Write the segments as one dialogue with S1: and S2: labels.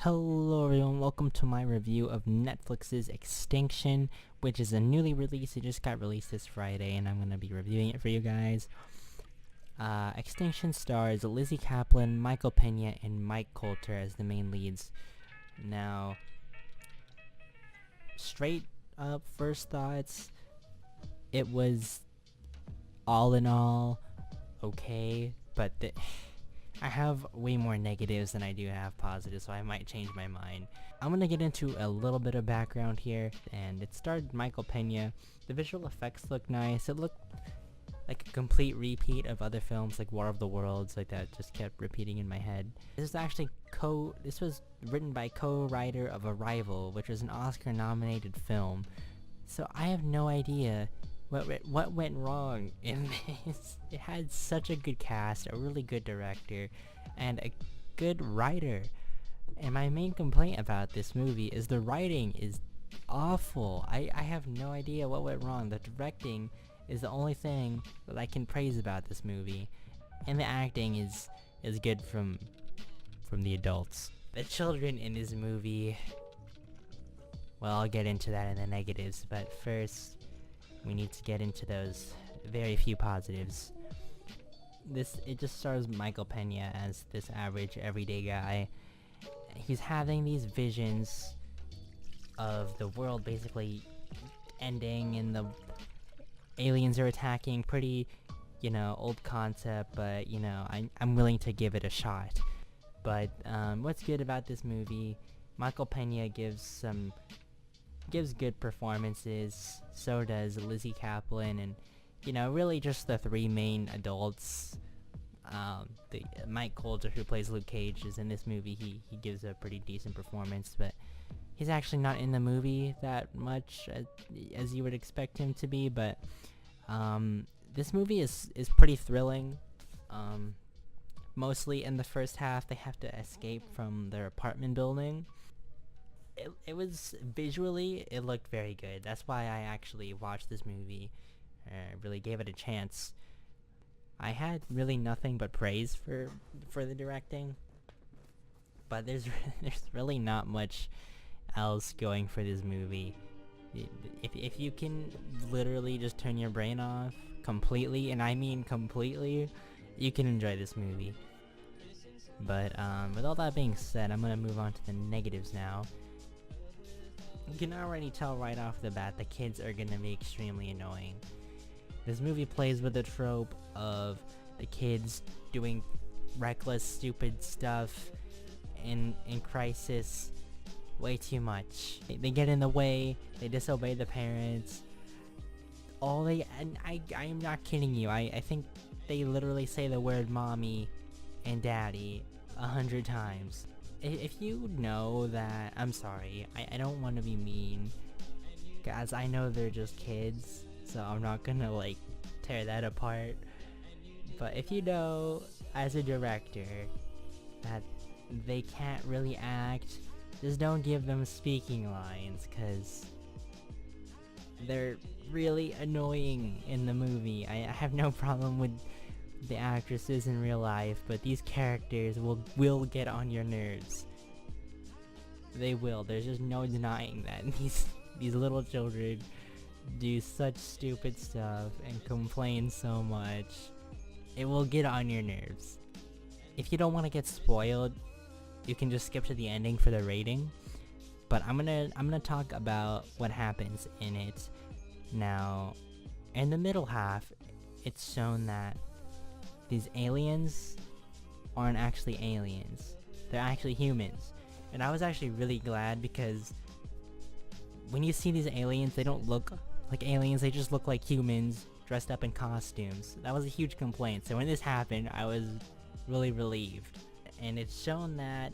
S1: Hello everyone, welcome to my review of Netflix's Extinction, which is a newly released. It just got released this Friday, and I'm going to be reviewing it for you guys. Extinction stars Lizzie Kaplan, Michael Pena, and Mike Coulter as the main leads. Now, straight up first thoughts, it was all in all okay, but I have way more negatives than I do have positives, so I might change my mind. I'm gonna get into a little bit of background here, and it starred Michael Pena. The visual effects look nice. It looked like a complete repeat of other films like War of the Worlds, like that just kept repeating in my head. This was written by co-writer of Arrival, which was an Oscar-nominated film. So I have no idea what went wrong in this. It had such a good cast, a really good director, and a good writer. And my main complaint about this movie is the writing is awful. I have no idea what went wrong. The directing is the only thing that I can praise about this movie, and the acting is good from the adults. The children in this movie, well, I'll get into that in the negatives, but first we need to get into those very few positives. It just stars Michael Pena as this average everyday guy. He's having these visions of the world basically ending and the aliens are attacking. Pretty, old concept, but I'm willing to give it a shot. But what's good about this movie, Michael Pena gives good performances, so does Lizzie Kaplan, and really just the three main adults. Mike Coulter, who plays Luke Cage, is in this movie. He gives a pretty decent performance, but he's actually not in the movie that much as you would expect him to be. But this movie is pretty thrilling. Mostly in the first half, they have to escape from their apartment building. It was visually, it looked very good. That's why I actually watched this movie. Really gave it a chance. I had really nothing but praise for the directing, but there's really not much else going for this movie. If you can literally just turn your brain off completely, and I mean completely, you can enjoy this movie. But with all that being said, I'm gonna move on to the negatives now. You can already tell right off the bat the kids are gonna be extremely annoying. This movie plays with the trope of the kids doing reckless, stupid stuff in crisis way too much. They get in the way, they disobey the parents. I'm not kidding you, I think they literally say the word mommy and daddy 100 times. If you know that, I'm sorry, I don't want to be mean, guys. I know they're just kids, so I'm not gonna tear that apart. But if you know as a director that they can't really act, just don't give them speaking lines, cause they're really annoying in the movie. I have no problem with the actresses in real life, but these characters will get on your nerves. They will. There's just no denying that. These little children do such stupid stuff and complain so much. It will get on your nerves. If you don't want to get spoiled, you can just skip to the ending for the rating. But I'm gonna talk about what happens in it. Now, in the middle half, it's shown that these aliens aren't actually aliens. They're actually humans. And I was actually really glad, because when you see these aliens, they don't look like aliens, they just look like humans dressed up in costumes. That was a huge complaint. So when this happened, I was really relieved. And it's shown that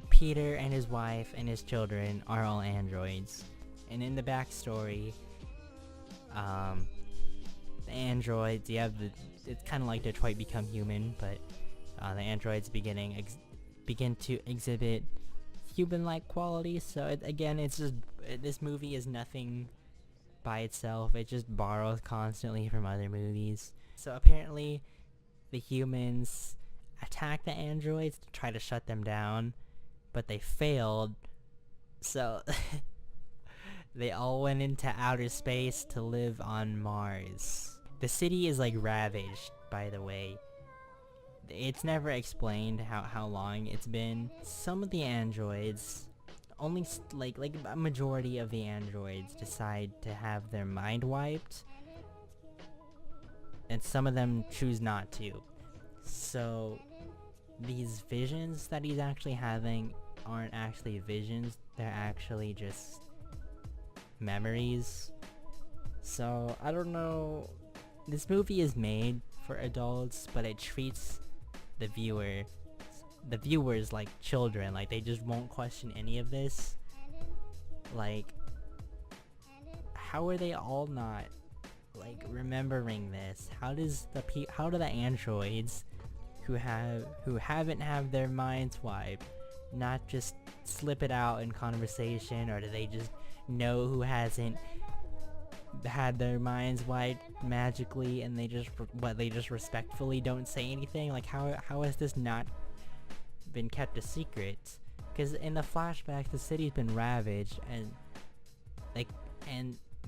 S1: Peter and his wife and his children are all androids. And in the backstory, the androids, it's kind of like Detroit Become Human, but the androids begin to exhibit human-like qualities. So it's just, this movie is nothing by itself. It just borrows constantly from other movies. So apparently the humans attack the androids to try to shut them down, but they failed, so they all went into outer space to live on Mars. The city is like ravaged, by the way. It's never explained how long it's been. Some of the androids, only like a majority of the androids decide to have their mind wiped, and some of them choose not to. So these visions that he's actually having aren't actually visions, they're actually just memories. So I don't know, this movie is made for adults, but it treats the viewers like children. Like, they just won't question any of this. Like, how are they all not like remembering this? How do the androids who haven't had their minds wiped not just slip it out in conversation, or do they just know who hasn't had their minds wiped magically and they just respectfully don't say anything? Like, how has this not been kept a secret? Because in the flashbacks, the city's been ravaged, and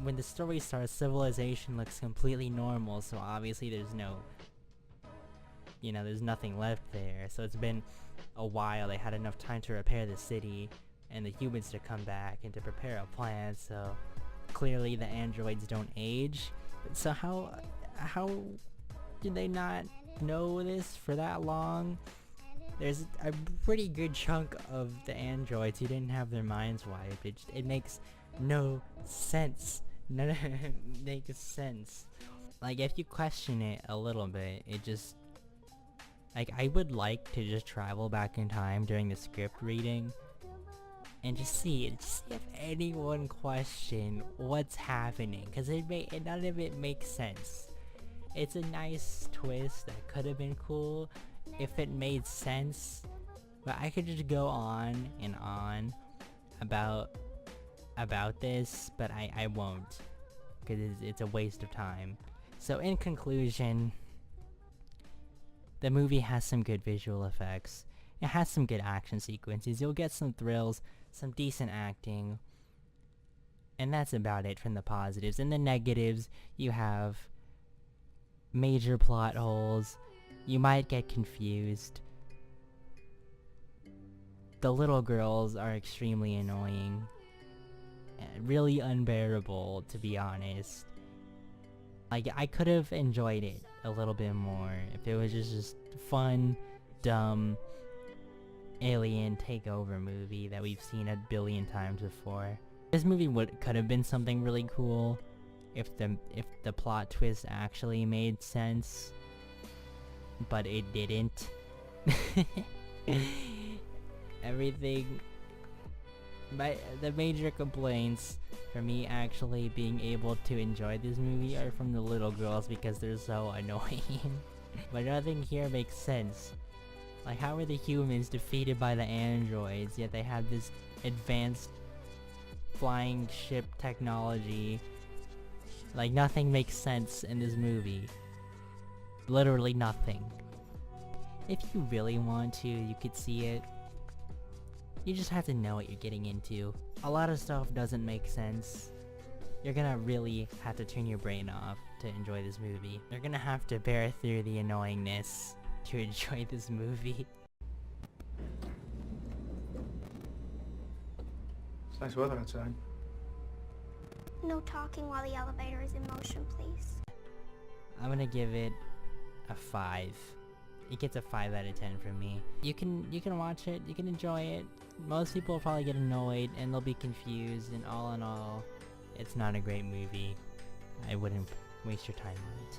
S1: when the story starts, civilization looks completely normal, so obviously there's nothing left there. So it's been a while. They had enough time to repair the city and the humans to come back and to prepare a plan, so clearly the androids don't age. So how did they not know this for that long? There's a pretty good chunk of the androids who didn't have their minds wiped. It makes no sense. None of it makes sense. Like, if you question it a little bit, it just... Like, I would like to just travel back in time during the script reading and just see if anyone question what's happening, because none of it makes sense. It's a nice twist that could have been cool if it made sense, but I could just go on and on about this, but I won't, because it's a waste of time. So in conclusion, the movie has some good visual effects. It has some good action sequences. You'll get some thrills, some decent acting, and that's about it from the positives. In the negatives, you have major plot holes. You might get confused. The little girls are extremely annoying. Really unbearable, to be honest. Like, I could have enjoyed it a little bit more if it was just fun, dumb, alien takeover movie that we've seen a billion times before. This movie could have been something really cool if the plot twist actually made sense, but it didn't. The major complaints for me actually being able to enjoy this movie are from the little girls, because they're so annoying. But nothing here makes sense. Like, how are the humans defeated by the androids, yet they have this advanced flying ship technology? Like, nothing makes sense in this movie. Literally nothing. If you really want to, you could see it. You just have to know what you're getting into. A lot of stuff doesn't make sense. You're gonna really have to turn your brain off to enjoy this movie. You're gonna have to bear through the annoyingness to enjoy this movie.
S2: It's nice weather outside.
S3: No talking while the elevator is in motion, please.
S1: I'm gonna give it a 5. It gets a 5 out of 10 from me. You can watch it, you can enjoy it. Most people will probably get annoyed and they'll be confused, and all in all, it's not a great movie. I wouldn't waste your time on it.